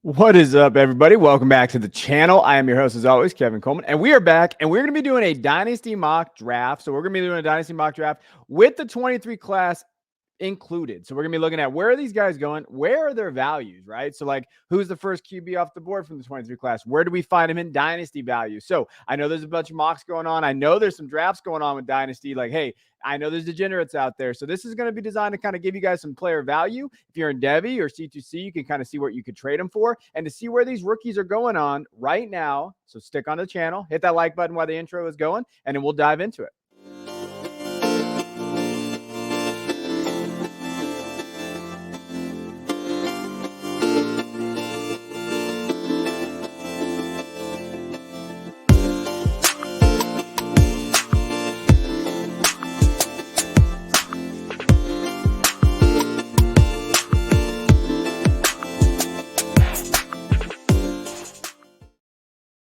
What is up, everybody? Welcome back to the channel. I am your host, as always, Kevin Coleman, and we are back, and we're going to be doing a Dynasty mock draft. So we're going to be doing a Dynasty mock draft with the 23 class included. So we're going to be looking at where are these guys going? Where are their values, right? So like who's the first QB off the board from the 23 class? Where do we find him in Dynasty value? So I know there's a bunch of mocks going on. I know there's some drafts going on with Dynasty. Like, hey, I know there's degenerates out there. So this is going to be designed to kind of give you guys some player value. If you're in Devy or C2C, you can kind of see what you could trade them for and to see where these rookies are going on right now. So stick on the channel, hit that like button while the intro is going, and then we'll dive into it.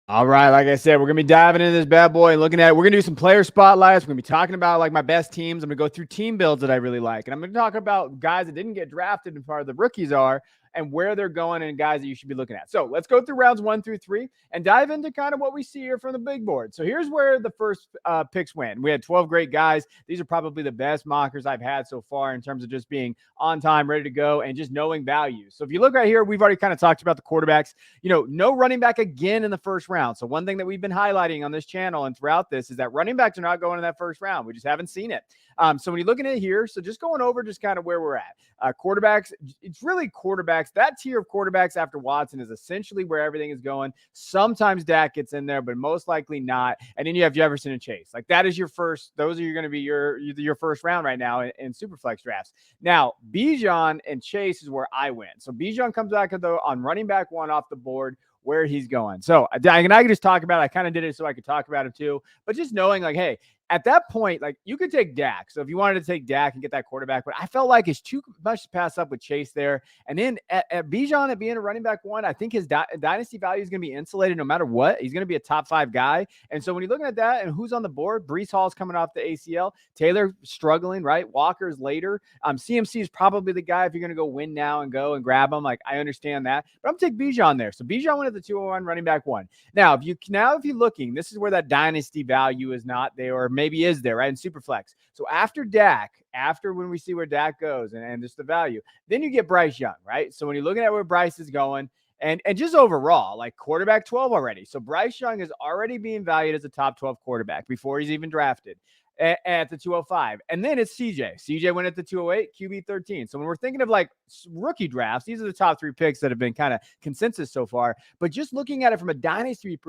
All right, like I said, we're going to be diving into this bad boy and looking at it. We're going to do some player spotlights. We're going to be talking about like my best teams. I'm going to go through team builds that I really like. And I'm going to talk about guys that didn't get drafted and part of the rookies are and where they're going and guys that you should be looking at. So let's go through rounds 1 through 3 and dive into kind of what we see here from the big board. So here's where the first picks went. We had 12 great guys. These are probably the best mockers I've had so far in terms of just being on time, ready to go, and just knowing value. So if you look right here, we've already kind of talked about the quarterbacks. You know, no running back again in the first round. So one thing that we've been highlighting on this channel and throughout this is that running backs are not going in that first round. We just haven't seen it. So when you're looking at it here, so just going over just kind of where we're at. Quarterbacks, it's really quarterbacks. That tier of quarterbacks after Watson is essentially where everything is going. Sometimes Dak gets in there, but most likely not. And then you have Jefferson and Chase. Like that is your first, those are going to be your first round right now in Superflex drafts. Now, Bijan and Chase is where I win. So Bijan comes back on running back 1 off the board, where he's going. So I can just talk about it. I kind of did it so I could talk about him too. But just knowing like, hey, at that point, like you could take Dak. So if you wanted to take Dak and get that quarterback, but I felt like it's too much to pass up with Chase there. And then at Bijan at being a running back 1, I think his dynasty value is going to be insulated no matter what. He's going to be a top 5 guy. And so when you're looking at that and who's on the board, Breece Hall's coming off the ACL, Taylor struggling, right? Walker's later. CMC is probably the guy if you're going to go win now and go and grab him. Like I understand that, but I'm taking Bijan there. So Bijan went at the 201 running back 1. Now, if you're looking, this is where that dynasty value is not there, or maybe is there, right? In Superflex. So after Dak, after when we see where Dak goes and just the value, then you get Bryce Young, right? So when you're looking at where Bryce is going, and just overall, like quarterback 12 already. So Bryce Young is already being valued as a top 12 quarterback before he's even drafted at the 205. And then it's CJ. CJ went at the 208, QB 13. So when we're thinking of like rookie drafts, these are the top 3 picks that have been kind of consensus so far. But just looking at it from a dynasty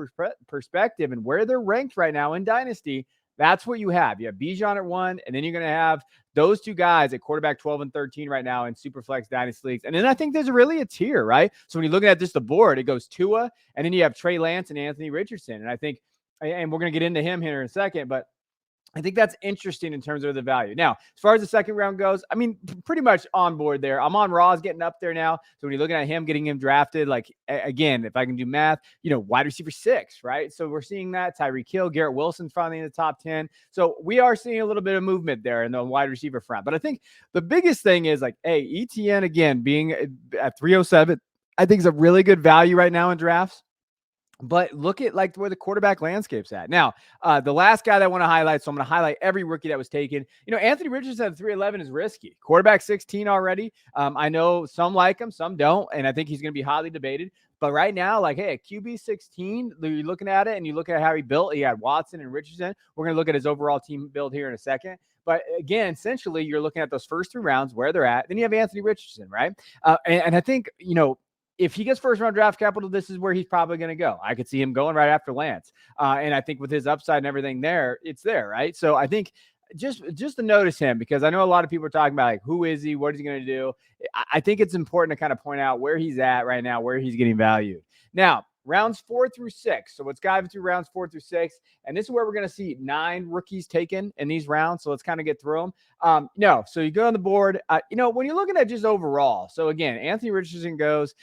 perspective and where they're ranked right now in dynasty, that's what you have. You have Bijan at 1, and then you're going to have those 2 guys at quarterback 12 and 13 right now in Superflex Dynasty Leagues. And then I think there's really a tier, right? So when you're looking at just the board, it goes Tua, and then you have Trey Lance and Anthony Richardson. And I think, and we're going to get into him here in a second, but I think that's interesting in terms of the value. Now, as far as the second round goes, I mean, pretty much on board there. I'm on Raw's getting up there now. So when you're looking at him, getting him drafted, like, again, if I can do math, wide receiver 6, right? So we're seeing that. Tyreek Hill, Garrett Wilson's finally in the top 10. So we are seeing a little bit of movement there in the wide receiver front. But I think the biggest thing is like, hey, ETN, again, being at 307, I think is a really good value right now in drafts. But look at like where the quarterback landscape's at. Now, the last guy that I want to highlight, so I'm going to highlight every rookie that was taken. Anthony Richardson at 311 is risky. Quarterback 16 already. I know some like him, some don't, and I think he's going to be highly debated. But right now, like, hey, QB 16, you're looking at it and you look at how he built. He had Watson and Richardson. We're going to look at his overall team build here in a second. But again, essentially, you're looking at those first 3 rounds, where they're at. Then you have Anthony Richardson, right? And I think, if he gets first round draft capital, this is where he's probably going to go. I could see him going right after Lance. And I think with his upside and everything there, it's there, right? So I think just to notice him, because I know a lot of people are talking about like, who is he? What is he going to do? I think it's important to kind of point out where he's at right now, where he's getting valued. Now, rounds 4 through 6. So let's dive through rounds 4 through 6. And this is where we're going to see 9 rookies taken in these rounds. So let's kind of get through them. No, so you go on the board, when you're looking at just overall. So again, Anthony Richardson goes,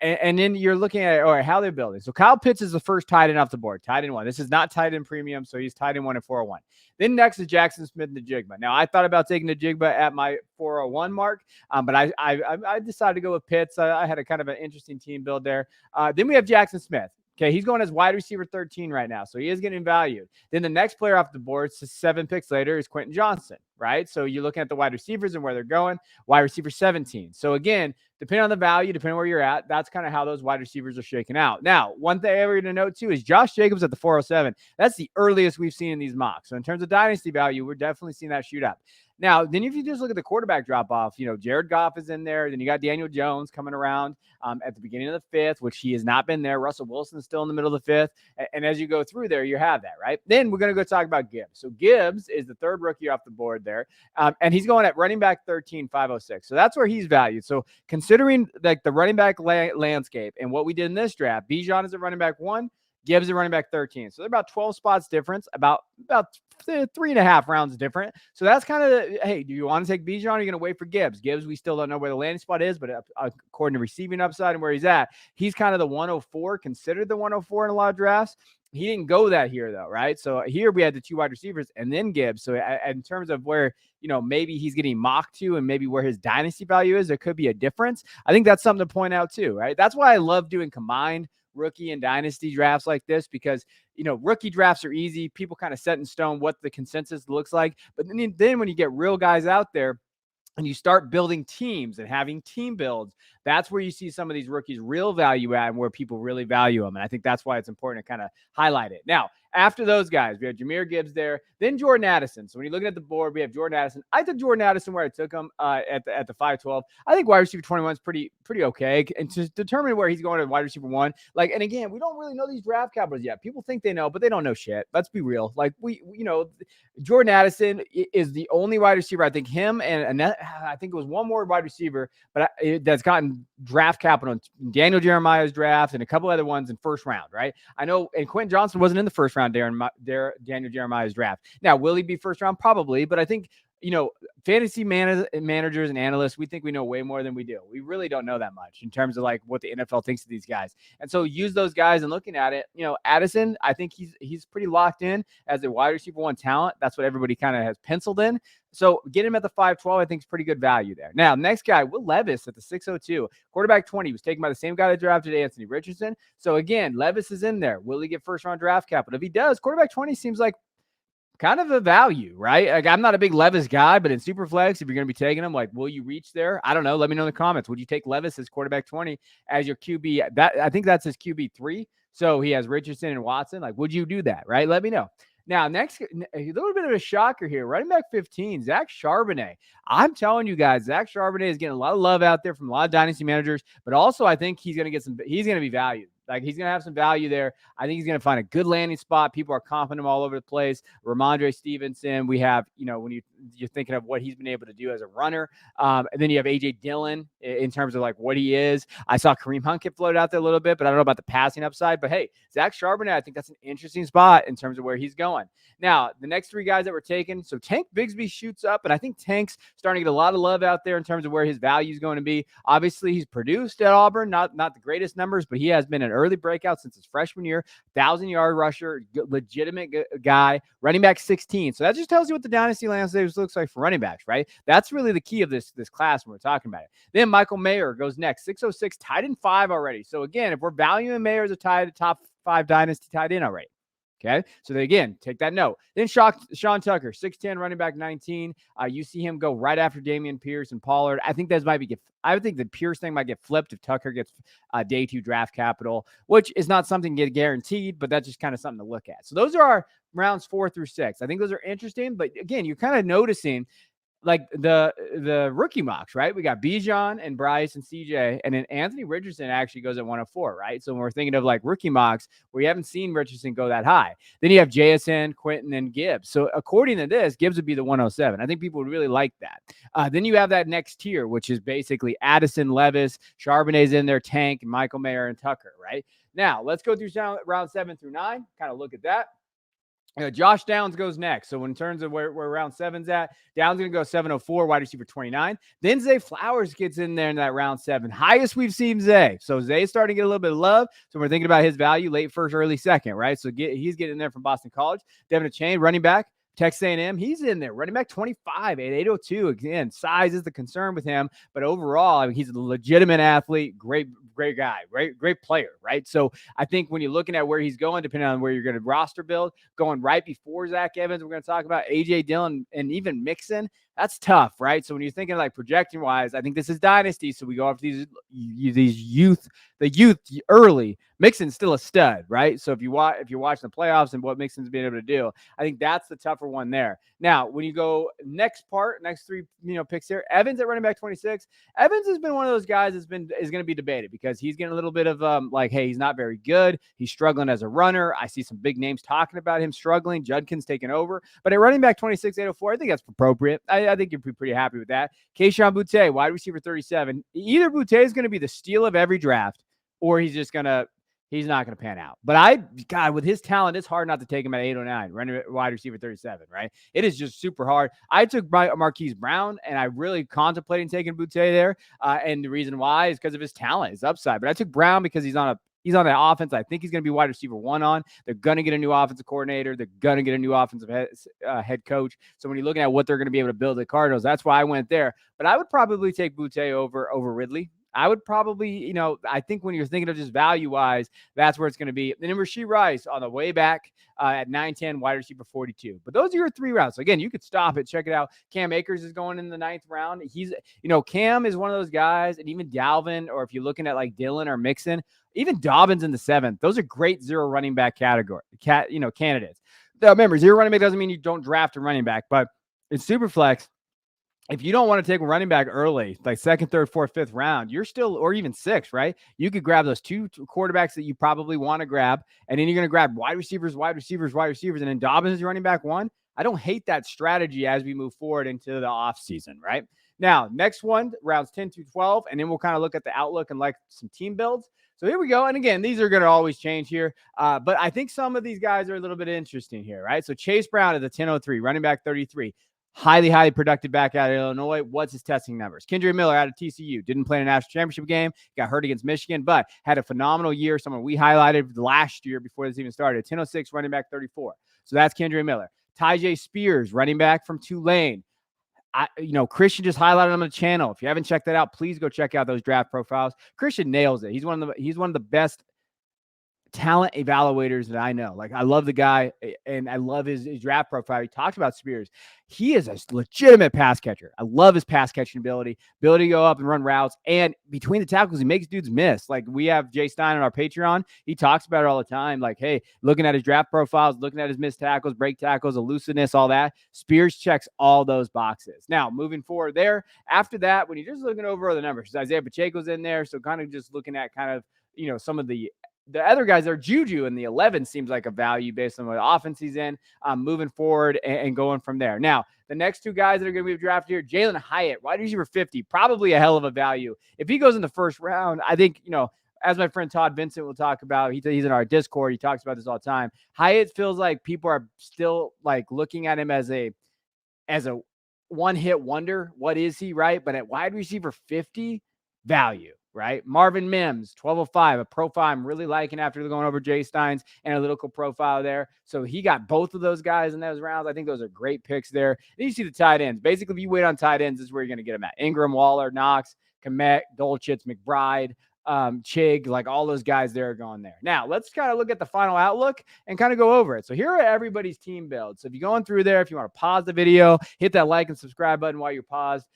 and then you're looking at, all right, how they're building. So Kyle Pitts is the first tight end off the board, tight end 1. This is not tight end premium, so he's tight end 1 at 401. Then next is Jackson Smith and Najigba. Now, I thought about taking Najigba at my 401 mark, but I decided to go with Pitts. I had a kind of an interesting team build there. Then we have Jackson Smith. Okay, he's going as wide receiver 13 right now, so he is getting valued. Then the next player off the board, 7 picks later, is Quentin Johnson, right? So you're looking at the wide receivers and where they're going, wide receiver 17. So again, depending on the value, depending on where you're at, that's kind of how those wide receivers are shaking out. Now, one thing we're going to note too is Josh Jacobs at the 407. That's the earliest we've seen in these mocks. So in terms of dynasty value, we're definitely seeing that shoot up. Now, then if you just look at the quarterback drop-off, Jared Goff is in there. Then you got Daniel Jones coming around at the beginning of the 5th, which he has not been there. Russell Wilson is still in the middle of the 5th. And as you go through there, you have that, right? Then we're going to go talk about Gibbs. So Gibbs is the 3rd rookie off the board there. And he's going at running back 13, 506. So that's where he's valued. So considering like the running back landscape and what we did in this draft, Bijan is a running back 1. Gibbs is running back 13. So they're about 12 spots difference, about 3.5 rounds different. So that's kind of hey, do you want to take Bijan or are you going to wait for Gibbs? Gibbs, we still don't know where the landing spot is, but according to receiving upside and where he's at, he's kind of the 104, considered the 104 in a lot of drafts. He didn't go that here though, right? So here we had the 2 wide receivers and then Gibbs. So in terms of where, maybe he's getting mocked to and maybe where his dynasty value is, there could be a difference. I think that's something to point out too, right? That's why I love doing combined rookie and dynasty drafts like this, because rookie drafts are easy. People kind of set in stone what the consensus looks like. But then when you get real guys out there and you start building teams and having team builds, that's where you see some of these rookies real value at and where people really value them. And I think that's why it's important to kind of highlight it. Now, after those guys, we have Jahmyr Gibbs there, then Jordan Addison. So when you look at the board, we have Jordan Addison. I took Jordan Addison where I took him at the 512. I think wide receiver 21 is pretty okay. And to determine where he's going at wide receiver 1, and again, we don't really know these draft capitals yet. People think they know, but they don't know shit. Let's be real. Jordan Addison is the only wide receiver. I think him and I think it was one more wide receiver, but that's gotten draft capital in Daniel Jeremiah's draft and a couple other ones in first round, right? I know, and Quentin Johnson wasn't in the first round Daniel Jeremiah's draft. Now, will he be first round? Probably, but I think, fantasy managers and analysts, we think we know way more than we do. We really don't know that much in terms of what the NFL thinks of these guys. And so use those guys and looking at it, Addison, I think he's pretty locked in as a wide receiver 1 talent. That's what everybody kind of has penciled in. So get him at the 512, I think is pretty good value there. Now, next guy, Will Levis at the 602, quarterback 20, was taken by the same guy that drafted Anthony Richardson. So again, Levis is in there. Will he get first round draft capital? If he does, quarterback 20 seems like kind of a value, right? I'm not a big Levis guy, but in Superflex, if you're going to be taking him, will you reach there? I don't know. Let me know in the comments. Would you take Levis as quarterback 20 as your QB? I think that's his QB 3. So he has Richardson and Watson. Would you do that, right? Let me know. Now, next, a little bit of a shocker here. Running back 15, Zach Charbonnet. I'm telling you guys, Zach Charbonnet is getting a lot of love out there from a lot of dynasty managers, but also I think he's going to be valued. He's going to have some value there. I think he's going to find a good landing spot. People are comping him all over the place. Ramondre Stevenson. We have, when you're thinking of what he's been able to do as a runner. And then you have A.J. Dillon in terms of what he is. I saw Kareem Hunt get floated out there a little bit, but I don't know about the passing upside. But hey, Zach Charbonnet, I think that's an interesting spot in terms of where he's going. Now, the next 3 guys that were taken. So Tank Bigsby shoots up, and I think Tank's starting to get a lot of love out there in terms of where his value is going to be. Obviously, he's produced at Auburn, not the greatest numbers, but he has been an early breakout since his freshman year, 1,000-yard rusher, legitimate guy, running back 16. So that just tells you what the dynasty landscape looks like for running backs, right? That's really the key of this class when we're talking about it. Then Michael Mayer goes next, 606, tight end 5 already. So again, if we're valuing Mayer as a top 5 dynasty tight end already. Okay, so again, take that note. Then Sean Tucker, 6'10", running back 19. You see him go right after Dameon Pierce and Pollard. I think I would think the Pierce thing might get flipped if Tucker gets day 2 draft capital, which is not something to get guaranteed, but that's just kind of something to look at. So those are our rounds 4 through 6. I think those are interesting, but again, you're kind of noticing like the rookie mocks, right? We got Bijan and Bryce and CJ, and then Anthony Richardson actually goes at 104, right? So when we're thinking of like rookie mocks, we haven't seen Richardson go that high. Then you have JSN, Quentin, and Gibbs. So according to this, Gibbs would be the 107. I think people would really like that. Then you have that next tier, which is basically Addison, Levis, Charbonnet's in there, Tank, Michael Mayer, and Tucker, right? Now let's go through round 7 through 9, kind of look at that. Josh Downs goes next. So in terms of where round 7's at, Downs going to go 704, wide receiver 29. Then Zay Flowers gets in there in that round 7. Highest we've seen Zay. So Zay's starting to get a little bit of love. So we're thinking about his value, late first, early second, right? So he's getting in there from Boston College. Devin Chain, running back. Texas A&M, he's in there. Running back 25 at 802. Again, size is the concern with him. But overall, I mean, he's a legitimate athlete. Great guy. Great player, right? So I think when you're looking at where he's going, depending on where you're going to roster build, going right before Zach Evans, we're going to talk about A.J. Dillon and even Mixon. That's tough, right? So when you're thinking like projection wise, I think this is Dynasty. So we go after the youth early. Mixon's still a stud, right? So if you're watching the playoffs and what Mixon's been able to do, I think that's the tougher one there. Now, when you go next 3 picks here, Evans at running back 26. Evans has been one of those guys is going to be debated because he's getting a little bit of hey, he's not very good. He's struggling as a runner. I see some big names talking about him struggling. Judkin's taking over, but at running back 26, 804, I think that's appropriate. I think you'd be pretty happy with that. Kayshon Boutte, wide receiver 37. Either Boutte is going to be the steal of every draft, or he's not going to pan out. But with his talent, it's hard not to take him at 809, wide receiver 37, right? It is just super hard. I took Marquise Brown, and I really contemplating taking Boutte there. And the reason why is because of his talent, his upside. But I took Brown because he's on the offense. I think he's going to be wide receiver 1 on. They're going to get a new offensive coordinator. They're going to get a new offensive head coach. So when you're looking at what they're going to be able to build at Cardinals, that's why I went there. But I would probably take Boutte over Ridley. I would probably, I think when you're thinking of just value-wise, that's where it's going to be. And then Rashee Rice on the way back at 9-10, wide receiver 42. But those are your 3 rounds. So again, you could stop it, check it out. Cam Akers is going in the 9th round. He's, Cam is one of those guys, and even Dalvin, or if you're looking at like Dillon or Mixon, even Dobbins in the 7th. Those are great 0 running back candidates. Now, remember, 0 running back doesn't mean you don't draft a running back, but in Superflex, if you don't want to take a running back early, like 2nd, 3rd, 4th, 5th round, you're still, or even 6th, right? You could grab those 2 quarterbacks that you probably want to grab, and then you're going to grab wide receivers, and then Dobbins is your running back 1. I don't hate that strategy as we move forward into the offseason, right? Now, next one, rounds 10 through 12, and then we'll kind of look at the outlook and like some team builds. So here we go. And again, these are going to always change here. But I think some of these guys are a little bit interesting here, right? So Chase Brown at the 1003, running back 33. Highly productive back out of Illinois. What's his testing numbers? Kendra Miller out of TCU. Didn't play in a national championship game. Got hurt against Michigan, but had a phenomenal year. Someone we highlighted last year before this even started. 1006, running back 34. So that's Kendra Miller. Tyjae Spears, running back from Tulane. Christian just highlighted him on the channel. If you haven't checked that out, please go check out those draft profiles. Christian nails it. He's one of the best talent evaluators that I know. Like, I love the guy, and I love his draft profile. He talked about Spears. He is a legitimate pass catcher. I love his pass catching ability to go up and run routes. And between the tackles, he makes dudes miss. Like, we have Jay Stein on our Patreon. He talks about it all the time. Like, hey, looking at his draft profiles, looking at his missed tackles, break tackles, elusiveness, all that. Spears checks all those boxes. Now, moving forward there, after that, when you're just looking over the numbers, Isaiah Pacheco's in there. So kind of just looking at some of the other guys are Juju in the 11 seems like a value based on what offense he's in, moving forward and going from there. Now, the next 2 guys that are going to be drafted here, Jalen Hyatt, wide receiver 50, probably a hell of a value. If he goes in the 1st round, I think, as my friend Todd Vincent will talk about, he's in our Discord. He talks about this all the time. Hyatt feels like people are still like looking at him as a one-hit wonder. What is he, right? But at wide receiver 50, value. Right? Marvin Mims, 1205, a profile I'm really liking after going over Jay Stein's analytical profile there. So he got both of those guys in those rounds. I think those are great picks there. Then you see the tight ends. Basically, if you wait on tight ends, this is where you're going to get them at. Ingram, Waller, Knox, Komet, Dolchitz, McBride, Chig, like all those guys there are going there. Now, let's kind of look at the final outlook and kind of go over it. So here are everybody's team builds. So if you're going through there, if you want to pause the video, hit that like and subscribe button while you're paused.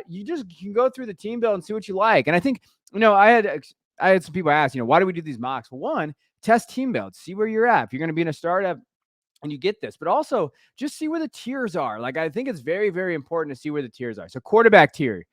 You can go through the team build and see what you like. And I think, I had some people ask, why do we do these mocks? Well, one, test team builds, see where you're at. If you're going to be in a startup, and you get this, but also just see where the tiers are. Like, I think it's very, very important to see where the tiers are. So quarterback tier,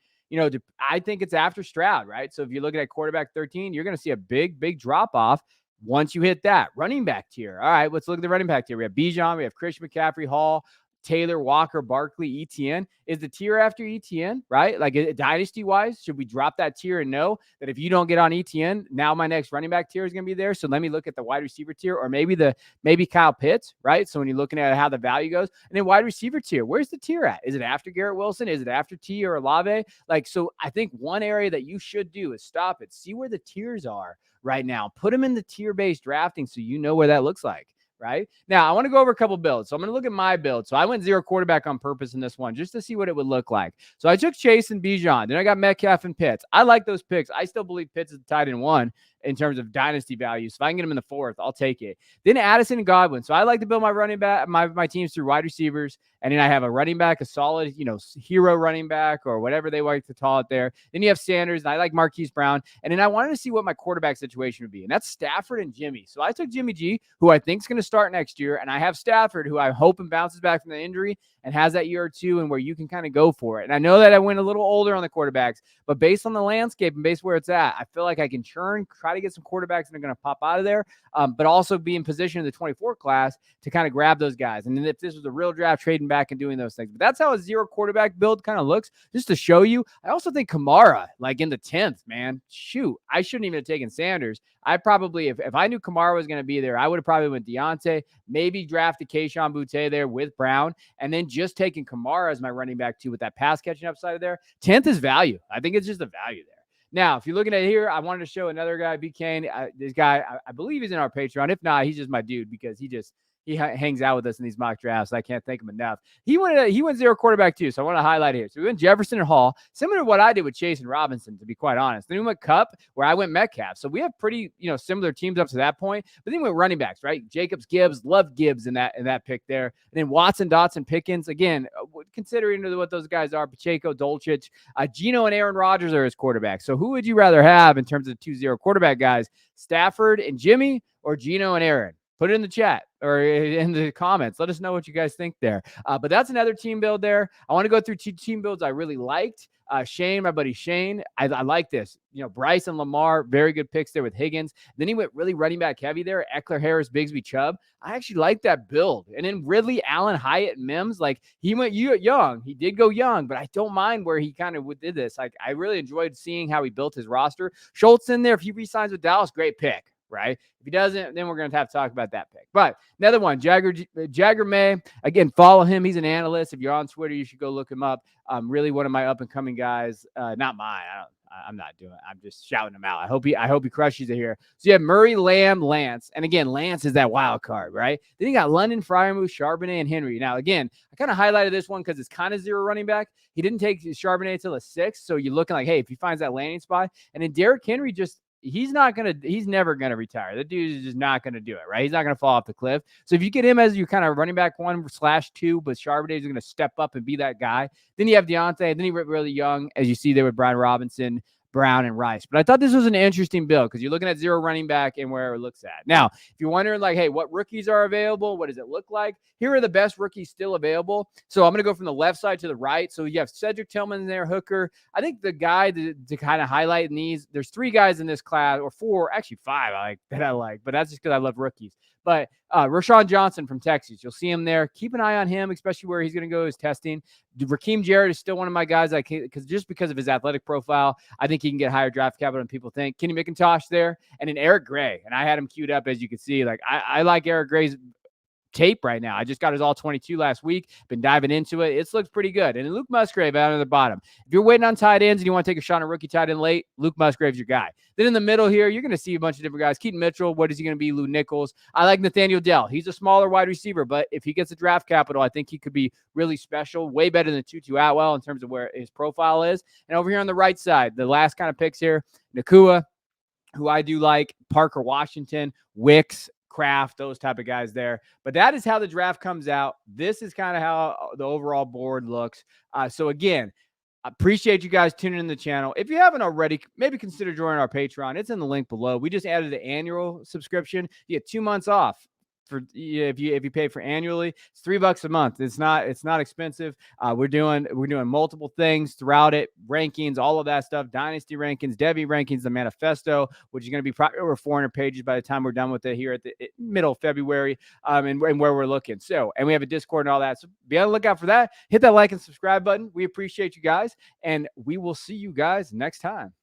I think it's after Stroud, right? So if you're looking at quarterback 13, you're going to see a big, big drop off once you hit that. Running back tier. All right, let's look at the running back tier. We have Bijan, we have Christian McCaffrey, Hall, Taylor, Walker, Barkley, ETN. Is the tier after ETN, right? Like, dynasty wise, should we drop that tier and know that if you don't get on ETN, now my next running back tier is going to be there? So let me look at the wide receiver tier, or maybe Kyle Pitts, right? So when you're looking at how the value goes, and then wide receiver tier, where's the tier at? Is it after Garrett Wilson? Is it after T or Olave? Like, so I think one area that you should do is stop it, see where the tiers are right now, put them in the tier-based drafting so you know where that looks like. Right now, I want to go over a couple builds. So I'm going to look at my build. So I went 0 quarterback on purpose in this one just to see what it would look like. So I took Chase and Bijan. Then I got Metcalf and Pitts. I like those picks. I still believe Pitts is the tight end 1 in terms of dynasty value. So if I can get him in the 4th, I'll take it. Then Addison and Godwin. So I like to build my running back, my teams through wide receivers. And then I have a running back, a solid, hero running back, or whatever they like to call it there. Then you have Sanders, and I like Marquise Brown. And then I wanted to see what my quarterback situation would be. And that's Stafford and Jimmy. So I took Jimmy G, who I think is going to start next year. And I have Stafford, who I hope and bounces back from the injury and has that year or two, and where you can kind of go for it. And I know that I went a little older on the quarterbacks, but based on the landscape and based where it's at, I feel like I can try to get some quarterbacks that are going to pop out of there, but also be in position in the 24 class to kind of grab those guys. And then if this was a real draft, trading back and doing those things. But that's how a 0 quarterback build kind of looks, just to show you. I also think Kamara, like in the 10th, man, shoot, I shouldn't even have taken Sanders. I probably, if I knew Kamara was going to be there, I would have probably went Deontay, maybe drafted Kayshon Boutte there with Brown, and then just taking Kamara as my running back too, with that pass catching upside of there. 10th is value. I think it's just a value there. Now, if you're looking at here, I wanted to show another guy, B. Kane. This guy, I believe he's in our Patreon. If not, he's just my dude, because he hangs out with us in these mock drafts. I can't thank him enough. He went 0 quarterback too, so I want to highlight here. So we went Jefferson and Hall, similar to what I did with Chase and Robinson, to be quite honest. Then we went Cup, where I went Metcalf. So we have pretty, similar teams up to that point. But then we went running backs, right? Jacobs, Gibbs, love Gibbs in that pick there. And then Watson, Dotson, Pickens. Again, considering what those guys are, Pacheco, Dolchich, Geno, and Aaron Rodgers are his quarterbacks. So who would you rather have in terms of 2-0 quarterback guys? Stafford and Jimmy, or Geno and Aaron? Put it in the chat or in the comments. Let us know what you guys think there. But that's another team build there. I want to go through 2 team builds I really liked. Shane, my buddy Shane, I like this. Bryce and Lamar, very good picks there with Higgins. Then he went really running back heavy there. Eckler, Harris, Bigsby, Chubb. I actually like that build. And then Ridley, Allen, Hyatt, Mims. Like, he went young. He did go young, but I don't mind where he kind of did this. Like, I really enjoyed seeing how he built his roster. Schultz in there. If he re-signs with Dallas, great pick. Right? If he doesn't, then we're going to have to talk about that pick. But another one, Jagger May. Again, follow him. He's an analyst. If you're on Twitter, you should go look him up. Really one of my up-and-coming guys. Not mine. I'm not doing it. I'm just shouting him out. I hope he crushes it here. So you have Murray, Lamb, Lance. And again, Lance is that wild card, right? Then you got London, Freiermuth, Charbonnet, and Henry. Now, again, I kind of highlighted this one because it's kind of 0 running back. He didn't take Charbonnet till a 6. So you're looking like, hey, if he finds that landing spot. And then Derrick Henry he's never going to retire. The dude is just not going to do it, right? He's not going to fall off the cliff. So if you get him as your kind of running back 1/2, but Charbonnet is going to step up and be that guy. Then you have Deontay, and then he went really young, as you see there with Brian Robinson, Brown, and Rice. But I thought this was an interesting build because you're looking at 0 running back and where it looks at. Now, if you're wondering, like, hey, what rookies are available? What does it look like? Here are the best rookies still available. So I'm going to go from the left side to the right. So you have Cedric Tillman there, Hooker. I think the guy to kind of highlight in these, there's 3 guys in this class, or 4, actually 5 I like, but that's just because I love rookies. But Rashawn Johnson from Texas, you'll see him there. Keep an eye on him, especially where he's going to go is testing. Raheem Jarrett is still one of my guys. Because of his athletic profile, I think he can get higher draft capital than people think. Kenny McIntosh there, and then Eric Gray. And I had him queued up, as you can see. Like, I like Eric Gray's tape right now. I just got his all 22 last week. Been diving into it. It looks pretty good. And Luke Musgrave out of the bottom. If you're waiting on tight ends and you want to take a shot on a rookie tight end late, Luke Musgrave's your guy. Then in the middle here, you're going to see a bunch of different guys. Keaton Mitchell, what is he going to be? Lou Nichols. I like Nathaniel Dell. He's a smaller wide receiver, but if he gets the draft capital, I think he could be really special, way better than Tutu Atwell in terms of where his profile is. And over here on the right side, the last kind of picks here, Nakua, who I do like, Parker Washington, Wicks, Kraft, those type of guys there. But that is how the draft comes out. This is kind of how the overall board looks. So again, I appreciate you guys tuning in the channel. If you haven't already, maybe consider joining our Patreon. It's in the link below. We just added an annual subscription. You get 2 months off for if you pay for annually, it's $3 a month. It's not expensive. We're doing multiple things throughout it, rankings, all of that stuff, Dynasty rankings, Devy rankings, the manifesto, which is going to be probably over 400 pages by the time we're done with it here at the middle of February, and where we're looking. So, and we have a Discord and all that. So be on the lookout for that. Hit that like and subscribe button. We appreciate you guys, and we will see you guys next time.